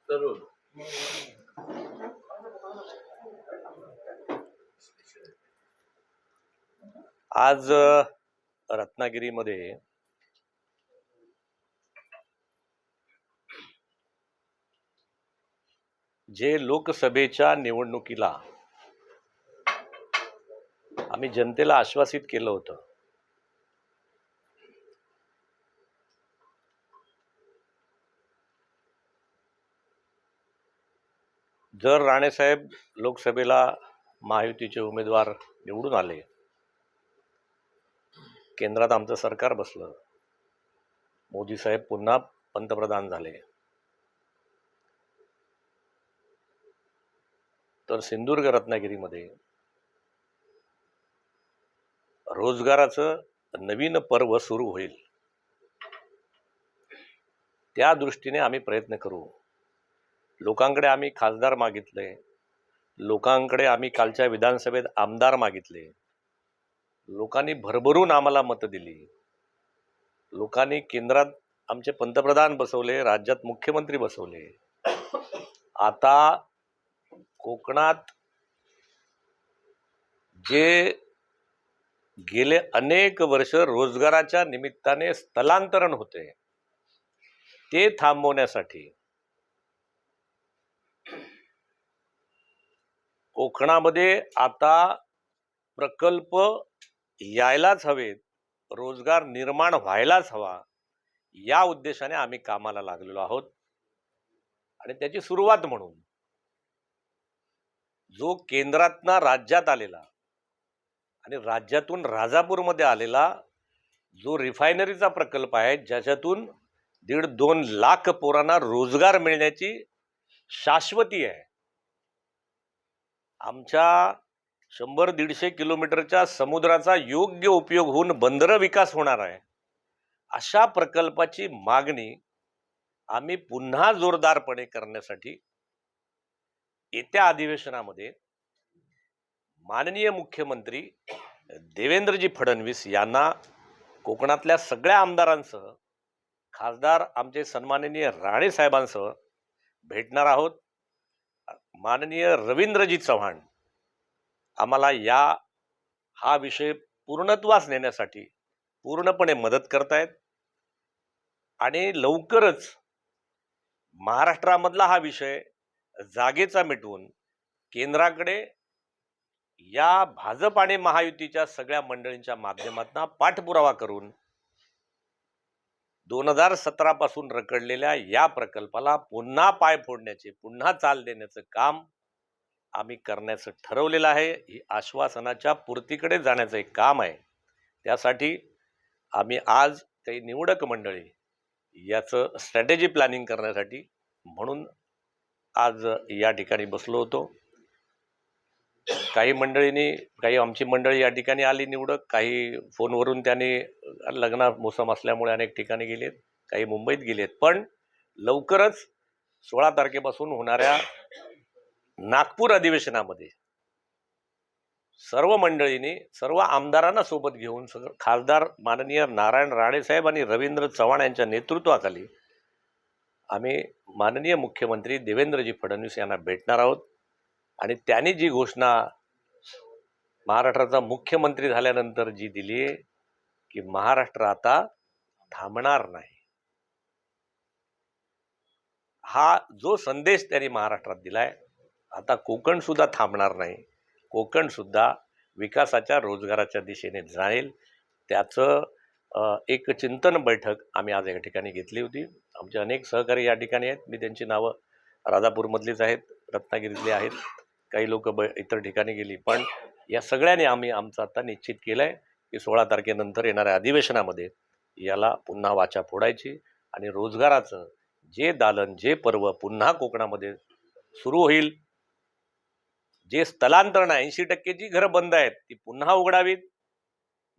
तरुण आज रत्नागिरीमध्ये जे लोकसभेच्या निवडणुकीला आम्ही जनतेला आश्वासित केलं होतं, जर राणेसाहेब लोकसभेला महायुतीचे उमेदवार निवडून आले, केंद्रात आमचं सरकार बसलं, मोदी साहेब पुन्हा पंतप्रधान झाले, तर सिंधुदुर्ग रत्नागिरीमध्ये रोजगाराचं नवीन पर्व सुरू होईल. त्या दृष्टीने आम्ही प्रयत्न करू. लोकांकडे आम्ही खासदार मागितले, लोकांकडे आम्ही कालच्या विधानसभेत आमदार मागितले, लोकांनी भरभरून आम्हाला मतं दिली, लोकांनी केंद्रात आमचे पंतप्रधान बसवले, राज्यात मुख्यमंत्री बसवले. आता कोकणात जे गेले अनेक वर्ष रोजगाराच्या निमित्ताने स्थलांतरण होते, ते थांबवण्यासाठी कोकणामध्ये आता प्रकल्प यायलाच हवेत, रोजगार निर्माण व्हायलाच हवा, या उद्देशाने आम्ही कामाला लागलेलो आहोत. आणि त्याची सुरुवात म्हणून जो केंद्रातनं राज्यात आलेला आणि राज्यातून राजापूरमध्ये आलेला जो रिफायनरीचा प्रकल्प आहे, ज्याच्यातून 1.5-2 लाख पोरांना रोजगार मिळण्याची शाश्वती आहे. आमच्या 100-150 किलोमीटरच्या समुद्राचा योग्य उपयोग होऊन बंदर विकास होणार आहे. अशा प्रकल्पाची मागणी आम्ही पुन्हा जोरदारपणे करण्यासाठी येत्या अधिवेशनामध्ये माननीय मुख्यमंत्री देवेंद्रजी फडणवीस यांना कोकणातल्या सगळ्या आमदारांसह, खासदार आमचे सन्माननीय राणे साहेबांसह भेटणार आहोत. माननीय रवींद्रजी चव्हाण आम्हाला हा विषय पूर्णत्वास नेण्यासाठी पूर्णपणे मदत करतायत आणि लवकरच महाराष्ट्रामधला हा विषय जागेचा मिटवून केंद्राकडे या भाजप आणि महायुतीच्या सगळ्या मंडळींच्या माध्यमातून पाठपुरावा करून 2017 पासून रखडलेल्या या प्रकल्पाला पुन्हा पाय फोडण्याचे, पुन्हा चाल देण्याचं काम आम्ही करण्याचं ठरवलेलं आहे. ही आश्वासनाच्या पूर्तीकडे जाण्याचं एक काम आहे. त्यासाठी आम्ही आज काही निवडक मंडळी याचं स्ट्रॅटेजी प्लॅनिंग करण्यासाठी म्हणून आज या ठिकाणी बसलो होतो. काही आमची मंडळी या ठिकाणी आली निवडक, काही फोनवरून त्यांनी लग्न मोसम असल्यामुळे अनेक ठिकाणी गेलेत, काही मुंबईत गेलेत. पण लवकरच 16 तारखेपासून होणाऱ्या नागपूर अधिवेशनामध्ये सर्व मंडळींनी, सर्व आमदारांना सोबत घेऊन, खासदार माननीय नारायण राणे साहेब आणि रवींद्र चव्हाण यांच्या नेतृत्वाखाली आम्ही माननीय मुख्यमंत्री देवेंद्रजी फडणवीस यांना भेटणार आहोत. आणि त्यांनी जी घोषणा महाराष्ट्राचा मुख्यमंत्री झाल्यानंतर जी दिली आहे की महाराष्ट्र आता थांबणार नाही, हा जो संदेश त्यांनी महाराष्ट्रात दिलाय, आता कोकण सुद्धा थांबणार नाही, कोकण सुद्धा विकासाच्या, रोजगाराच्या दिशेने जाईल. त्याचं एक चिंतन बैठक आम्ही आज या ठिकाणी घेतली होती. आमचे अनेक सहकारी या ठिकाणी आहेत. मी त्यांची नावं, राजापूरमधलीच आहेत, रत्नागिरीतली आहेत, काही लोक इतर ठिकाणी गेली. पण या सगळ्यांनी आमचं आता निश्चित केलंय की 16 तारखेनंतर येणाऱ्या अधिवेशनामध्ये याला पुन्हा वाचा फोडायची आणि रोजगाराचं जे दालन, जे पर्व पुन्हा कोकणामध्ये सुरू होईल. जे स्थलांतरण 80% जी घरं बंद आहेत ती पुन्हा उघडावीत,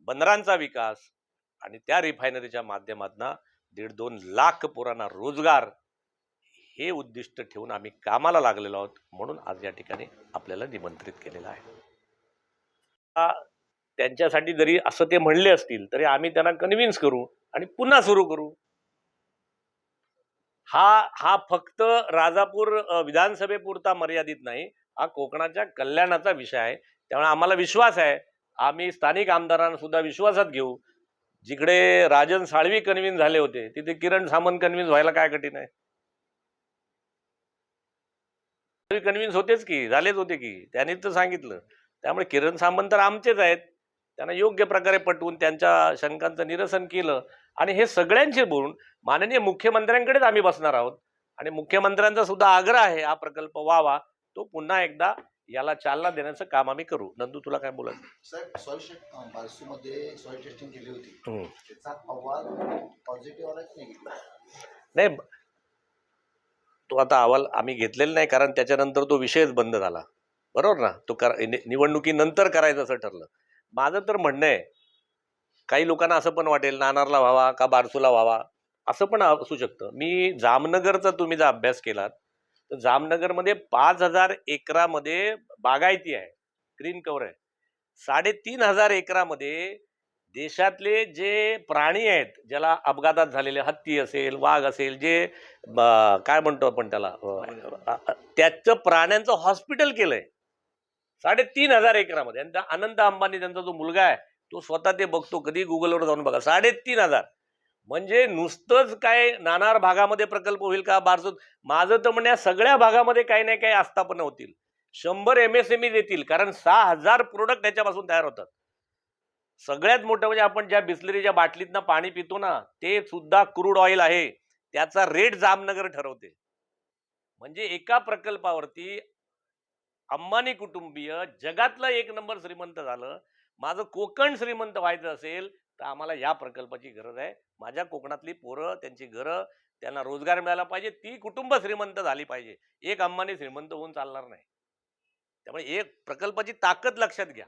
बंदरांचा विकास आणि त्या रिफायनरीच्या माध्यमातून 1.5-2 लाख पोरांना रोजगार, हे उद्दिष्ट ठेवून आम्ही कामाला लागलेलो आहोत. म्हणून आज या ठिकाणी आपल्याला निमंत्रित केलेलं आहे. त्यांच्यासाठी जरी असं ते म्हणले असतील तरी आम्ही त्यांना कन्व्हिन्स करू आणि पुन्हा सुरू करू. हा हा फक्त राजापूर विधानसभेपुरता मर्यादित नाही, हा कोकणाच्या कल्याणाचा विषय आहे. त्यामुळे आम्हाला विश्वास आहे, आम्ही स्थानिक आमदारांना सुद्धा विश्वासात घेऊ. जिकडे राजन साळवी कन्व्हिन्स झाले होते, तिथे किरण सामंत कन्व्हिन्स व्हायला काय कठीण आहे? कन्व्हिन्स होतेच की, झालेच होते की, त्यांनीच तर सांगितलं. त्यामुळे किरण सामंत तर आमचेच आहेत. त्यांना योग्य प्रकारे पटवून त्यांच्या शंकांचं निरसन केलं आणि हे सगळ्यांशी बोलून माननीय मुख्यमंत्र्यांकडेच आम्ही बसणार आहोत आणि मुख्यमंत्र्यांचा सुद्धा आग्रह आहे हा प्रकल्प व्हावा. तो पुन्हा एकदा याला चालना देण्याचं काम आम्ही करू. नंदू, तुला काय बोलायचं? साहेब, बारसूमध्ये सॉइल टेस्टिंग केली होती. हम्म. त्याचा अहवाल पॉझिटिव्ह आला की निगेटिव्ह? नाही, तो आता अहवाल आम्ही घेतलेला नाही, कारण त्याच्यानंतर तो विषयच बंद झाला. बरोबर ना? तो निवडणुकीनंतर करायचं असं ठरलं. माझं तर म्हणणं आहे, काही लोकांना असं पण वाटेल नाणारला व्हावा का बारसूला व्हावा, असं पण असू शकतं. मी जामनगरचा तुम्ही जर अभ्यास केलात तर जामनगरमध्ये 5,000 एकरामध्ये बागायती आहे, ग्रीन कव्हर आहे. 3,500 एकरामध्ये देशातले जे प्राणी आहेत, ज्याला अपघातात झालेले हत्ती असेल, वाघ असेल, जे काय म्हणतो आपण त्याला, त्याचं प्राण्यांचं हॉस्पिटल केलंय 3,500 एकरामध्ये. आणि अनंत अंबानी त्यांचा जो मुलगा आहे तो स्वतः ते बघतो, कधी गुगलवर जाऊन बघा. 3,500 म्हणजे नुसतंच काय नाणार भागामध्ये प्रकल्प होईल का बारसूत? माझं तर म्हणण्या सगळ्या भागामध्ये काही नाही काही आस्थापना होतील. 100 MSME येतील, कारण 6,000 प्रोडक्ट त्याच्यापासून तयार होतात. सगळ्यात मोठं म्हणजे आपण ज्या बिस्लरीच्या बाटलीतनं पाणी पितो ना, ते सुद्धा क्रूड ऑइल आहे. त्याचा रेट जामनगर ठरवते. म्हणजे एका प्रकल्पावरती अंबानी कुटुंबीय जगातलं 1 नंबर श्रीमंत झालं. माझं कोकण श्रीमंत व्हायचं असेल तर आम्हाला या प्रकल्पाची गरज आहे. माझ्या कोकणातली पोरं, त्यांची घरं, त्यांना रोजगार मिळाला पाहिजे. ती कुटुंब श्रीमंत झाली पाहिजे. एक अंबानी श्रीमंत होऊन चालणार नाही. त्यामुळे एक प्रकल्पाची ताकद लक्षात घ्या.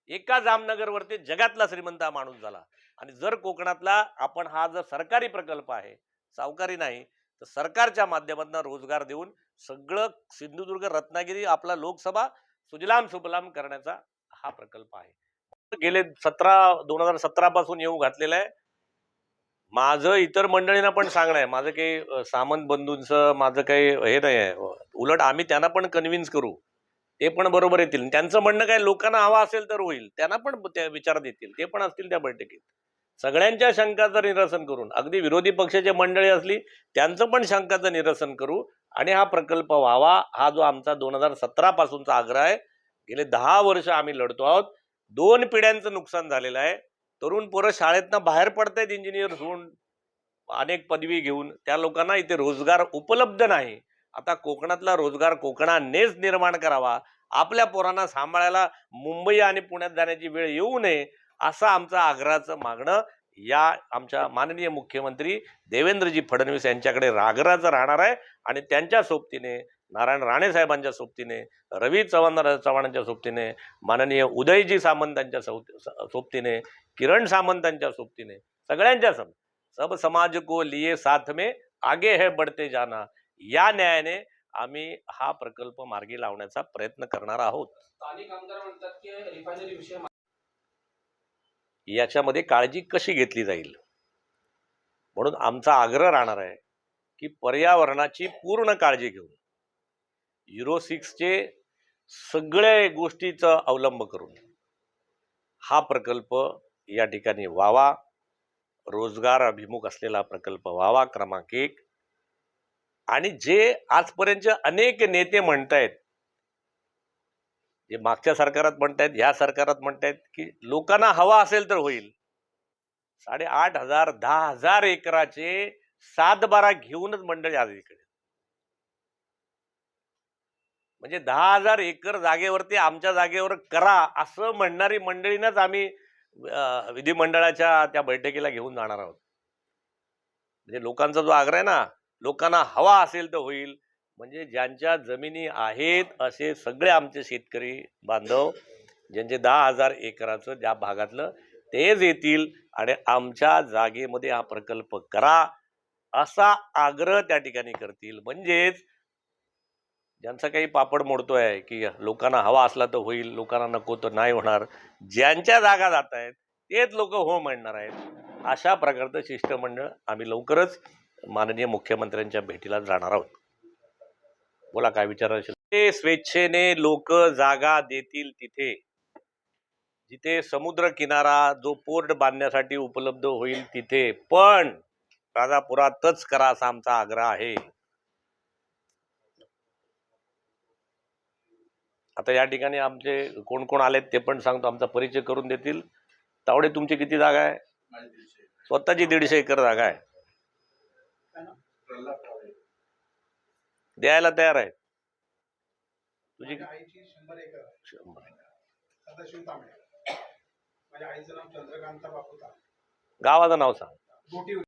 एका जामनगरवरती जगातला श्रीमंत हा माणूस झाला. आणि जर कोकणातला आपण हा जर सरकारी प्रकल्प आहे, सावकारी नाही, तर सरकारच्या माध्यमातून रोजगार देऊन सगळं सिंधुदुर्ग, रत्नागिरी, आपला लोकसभा सुजलाम सुफलाम करण्याचा हा प्रकल्प आहे. गेले 2017 पासून येऊ घातलेला आहे. माझं इतर मंडळींना पण सांगणं आहे, माझं काही सामंत बंधूंचं माझं काही हे नाही आहे. उलट आम्ही त्यांना पण कन्व्हिन्स करू, ते पण बरोबर येतील. त्यांचं म्हणणं काय, लोकांना हवा असेल तर होईल, त्यांना पण त्या विचारात येतील, ते पण असतील त्या बैठकीत. सगळ्यांच्या शंकाचं निरसन करून, अगदी विरोधी पक्षाची मंडळी असली त्यांचं पण शंकाचं निरसन करू आणि हा प्रकल्प व्हावा. हा जो आमचा 2017 पासूनचा आग्रह आहे, गेले 10 वर्ष आम्ही लढतो आहोत. 2 पिढ्यांचं नुकसान झालेलं आहे. तरुण पोरं शाळेतनं बाहेर पडतायत इंजिनियर होऊन, अनेक पदवी घेऊन. त्या लोकांना इथे रोजगार उपलब्ध नाही. आता कोकणातला रोजगार कोकणानेच निर्माण करावा. आपल्या पोरांना सांभाळायला मुंबई आणि पुण्यात जाण्याची वेळ येऊ नये, असं आमचं आग्रहाचं मागणं या आमच्या माननीय मुख्यमंत्री देवेंद्रजी फडणवीस यांच्याकडे आग्रहाचं राहणार आहे. आणि त्यांच्या सोबतीने, नारायण राणे साहेबांच्या सोबतीने, रवी चव्हाणांच्या सोबतीने, माननीय उदयजी सामंतांच्या सोबतीने, किरण सामंतांच्या सोबतीने, सगळ्यांच्या सब समाज को लिए साथ में आगे है बढ़ते जाना, या न्यायाने आम्ही हा प्रकल्प मार्गी लावण्याचा प्रयत्न करणार आहोत. स्थानिक आमदार म्हणतात की रिफायनरी विषय याच्यामध्ये काळजी कशी घेतली जाईल म्हणून आमचा आग्रह राहणार आहे की पर्यावरणाची पूर्ण काळजी घेऊन युरो 6चे सगळ्या गोष्टीचा अवलंब करून हा प्रकल्प या ठिकाणी व्हावा. रोजगार अभिमुख असलेला प्रकल्प व्हावा, क्रमांक 1. आणि जे आजपर्यंत अनेक नेते म्हणतायत, जे मागच्या सरकारात म्हणतायत, ह्या सरकारात म्हणतायत की लोकांना हवा असेल तर होईल, 8,500 10,000 एकराचे 7-12 घेऊनच मंडळी आज इकडे, म्हणजे 10,000 एकर जागेवरती आमच्या जागेवर करा असं म्हणणारी मंडळींनाच आम्ही विधिमंडळाच्या त्या बैठकीला घेऊन जाणार आहोत. म्हणजे लोकांचा जो आग्रह आहे ना, लोकांना हवा असेल तर होईल, म्हणजे ज्यांच्या जमिनी आहेत असे सगळे आमचे शेतकरी बांधव, ज्यांचे 10,000 एकराचं ज्या भागातलं, तेच येतील आणि आमच्या जागेमध्ये हा प्रकल्प करा असा आग्रह त्या ठिकाणी करतील. म्हणजेच ज्यांचा काही पापड मोडतोय की लोकांना हवा असला तर होईल, लोकांना नको तर नाही होणार, ज्यांच्या जागा जात आहेत तेच लोक हो म्हणणार आहेत, अशा प्रकारचं शिष्टमंडळ आम्ही लवकरच माननीय मुख्यमंत्र्यांच्या भेटीला जाणार आहोत. बोला काय विचारायचं ते. स्वेच्छेने लोक जागा देतील तिथे, जिथे समुद्र किनारा जो पोर्ट बांधण्यासाठी उपलब्ध होईल तिथे, पण राजापुरातच करा असा आमचा आग्रह आहे. आता या ठिकाणी आमचे कोण कोण आलेत ते पण सांगतो, आमचा परिचय करून देतील. तावडे, तुमची किती जागा आहे? स्वतःची 150 एकर जागा आहे. द्यायला तयार आहे. तुझी 100 एकर. 100. सदाशिव तांबडे. माझ्या आईचं नाव चंद्रकांता बापूता. गावाचं नाव सांग. गोटी